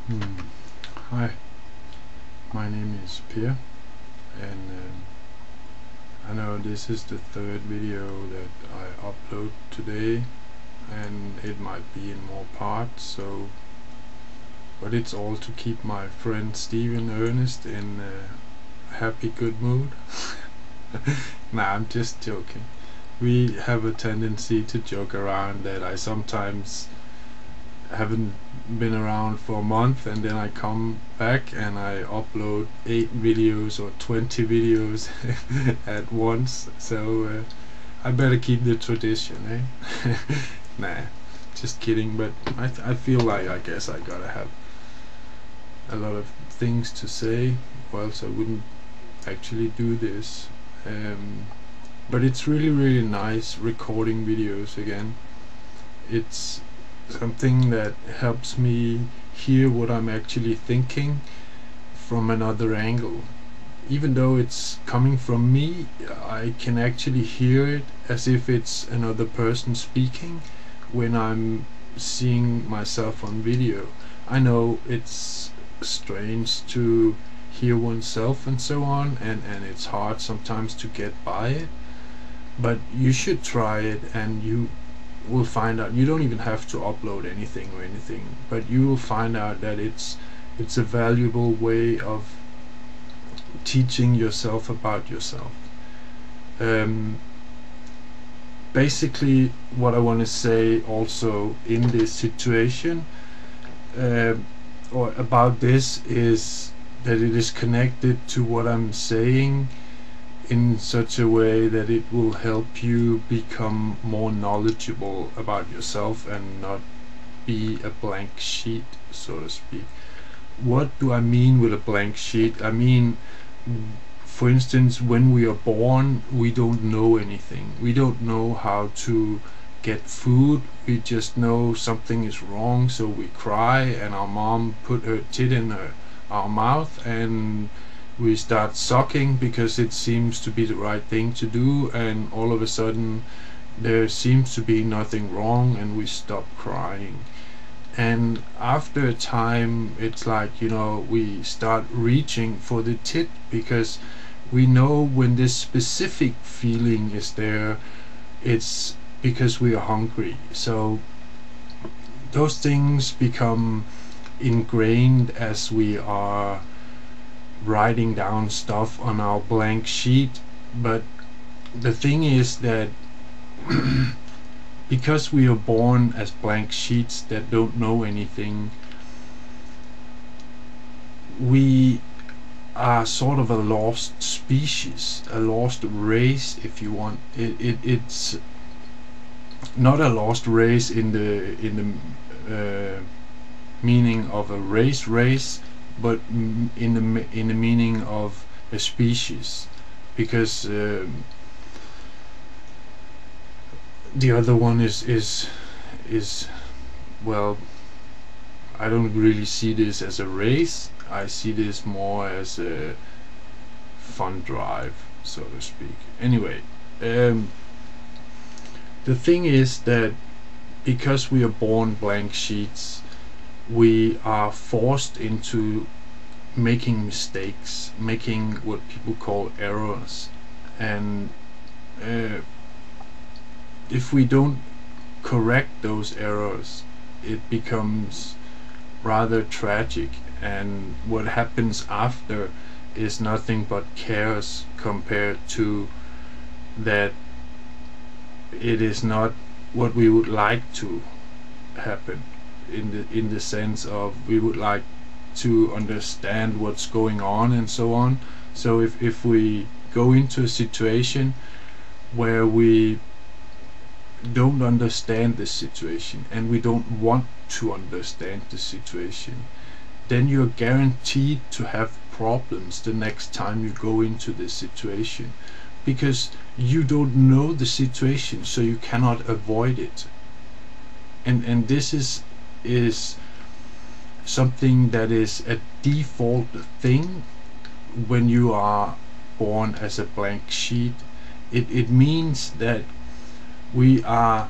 Hmm. Hi, my name is Pierre, and I know this is the third video that I upload today, and it might be in more parts, but it's all to keep my friend Steven Ernest in a happy, good mood. Nah, I'm just joking. We have a tendency to joke around that I sometimes haven't been around for a month and then I come back and I upload 8 videos or 20 videos at once, so I better keep the tradition, eh? Nah, just kidding, but I feel like I guess I gotta have a lot of things to say, or else I wouldn't actually do this. But it's really nice recording videos again. It's something that helps me hear what I'm actually thinking from another angle. Even though it's coming from me, I can actually hear it as if it's another person speaking when I'm seeing myself on video. I know it's strange to hear oneself and so on, and it's hard sometimes to get by it, but you should try it and you will find out. You don't even have to upload anything or anything, but you will find out that it's a valuable way of teaching yourself about yourself. Basically what I want to say also in this situation, or about this, is that it is connected to what I'm saying in such a way that it will help you become more knowledgeable about yourself and not be a blank sheet, so to speak. What do I mean with a blank sheet? I mean, for instance, when we are born, we don't know anything. We don't know how to get food. We just know something is wrong, so we cry and our mom put her tit in our mouth and we start sucking because it seems to be the right thing to do, and all of a sudden there seems to be nothing wrong and we stop crying. And after a time, it's like, we start reaching for the tit because we know when this specific feeling is there, it's because we are hungry. So those things become ingrained as we are writing down stuff on our blank sheet. But the thing is that because we are born as blank sheets that don't know anything, we are sort of a lost species, a lost race, if you want. It's not a lost race in the meaning of a race, but in the meaning of a species, because the other one is well, I don't really see this as a race. I see this more as a fun drive, so to speak. Anyway, the thing is that because we are born blank sheets, we are forced into making mistakes, making what people call errors, and if we don't correct those errors, it becomes rather tragic, and what happens after is nothing but chaos compared to that. It is not what we would like to happen, in the sense of we would like to understand what's going on and so on. So if we go into a situation where we don't understand the situation and we don't want to understand the situation, then you're guaranteed to have problems the next time you go into this situation, because you don't know the situation, so you cannot avoid it. And this is something that is a default thing when you are born as a blank sheet. It means that we are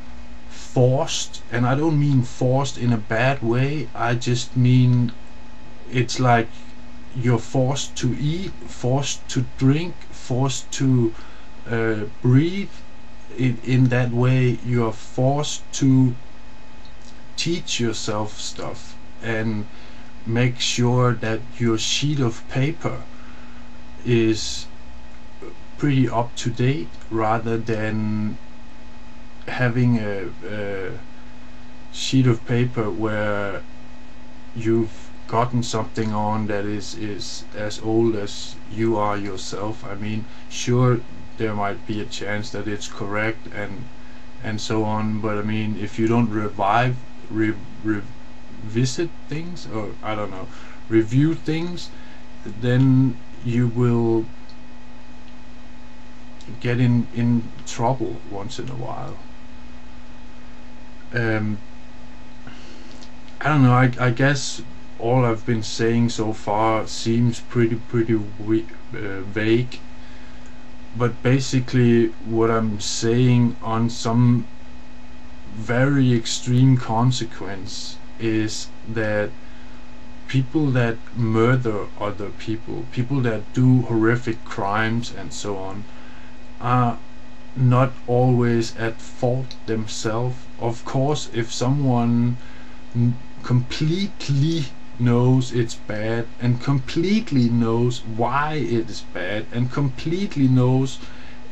forced, and I don't mean forced in a bad way, I just mean it's like you're forced to eat, forced to drink, forced to breathe. In that way, you're forced to teach yourself stuff and make sure that your sheet of paper is pretty up to date, rather than having a sheet of paper where you've gotten something on that is as old as you are yourself. I mean, sure, there might be a chance that it's correct and so on, but I mean, if you don't revisit things, or I don't know, review things, then you will get in trouble once in a while. I don't know, I guess all I've been saying so far seems pretty vague, but basically what I'm saying on some very extreme consequence is that people that murder other people, people that do horrific crimes and so on, are not always at fault themselves. Of course, if someone completely knows it's bad and completely knows why it is bad and completely knows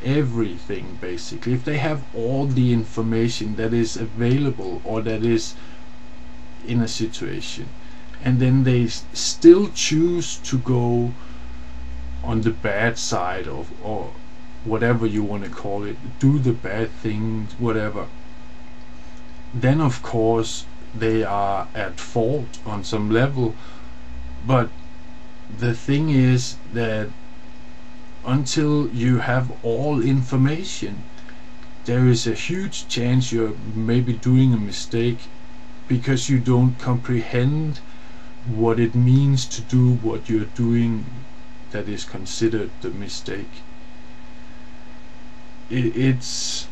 everything, basically, if they have all the information that is available or that is in a situation, and then they still choose to go on the bad side of, or whatever you want to call it, do the bad things, whatever, then of course they are at fault on some level. But the thing is that until you have all information, there is a huge chance you're maybe doing a mistake because you don't comprehend what it means to do what you're doing that is considered the mistake. It's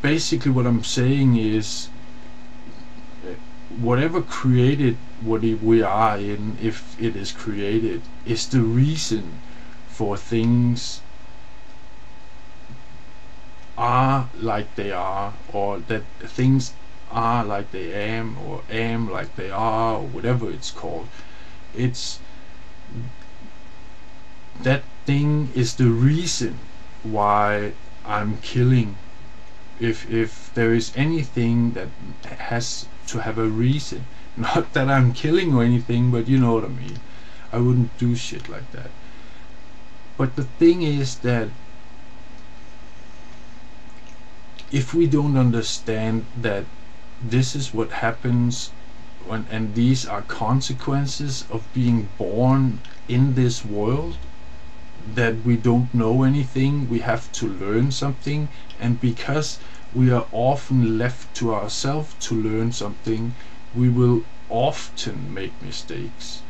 basically what I'm saying is, whatever created what we are in, if it is created, is the reason for things are like they are, or that things are like they am, or am like they are, or whatever it's called. It's that thing is the reason why I'm killing. If there is anything that has to have a reason, not that I'm killing or anything, but you know what I mean, I wouldn't do shit like that. But the thing is that if we don't understand that this is what happens when, and these are consequences of being born in this world, that we don't know anything, we have to learn something, and because we are often left to ourselves to learn something, we will often make mistakes.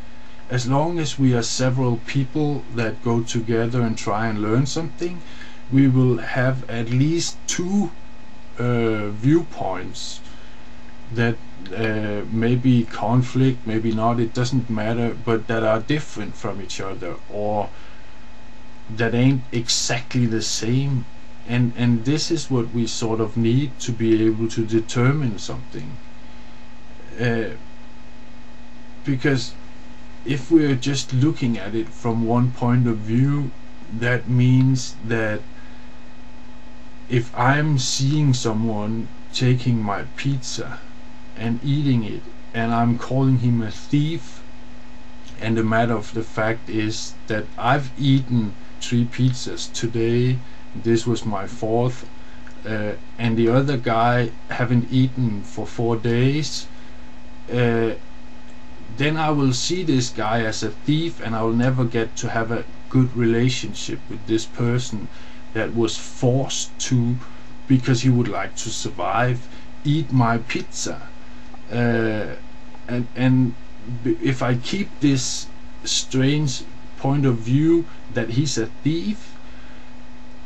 As long as we are several people that go together and try and learn something, we will have at least two viewpoints that maybe conflict, maybe not, it doesn't matter, but that are different from each other, or that ain't exactly the same. And this is what we sort of need to be able to determine something, because if we're just looking at it from one point of view, that means that if I'm seeing someone taking my pizza and eating it, and I'm calling him a thief, and the matter of the fact is that I've eaten 3 pizzas today, this was my 4th, and the other guy haven't eaten for 4 days, then I will see this guy as a thief, and I will never get to have a good relationship with this person that was forced to, because he would like to survive, eat my pizza. And if I keep this strange point of view that he's a thief,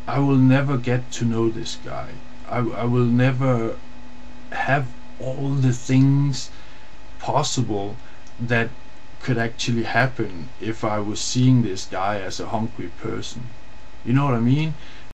I will never get to know this guy. I will never have all the things possible that could actually happen if I was seeing this guy as a hungry person. You know what I mean?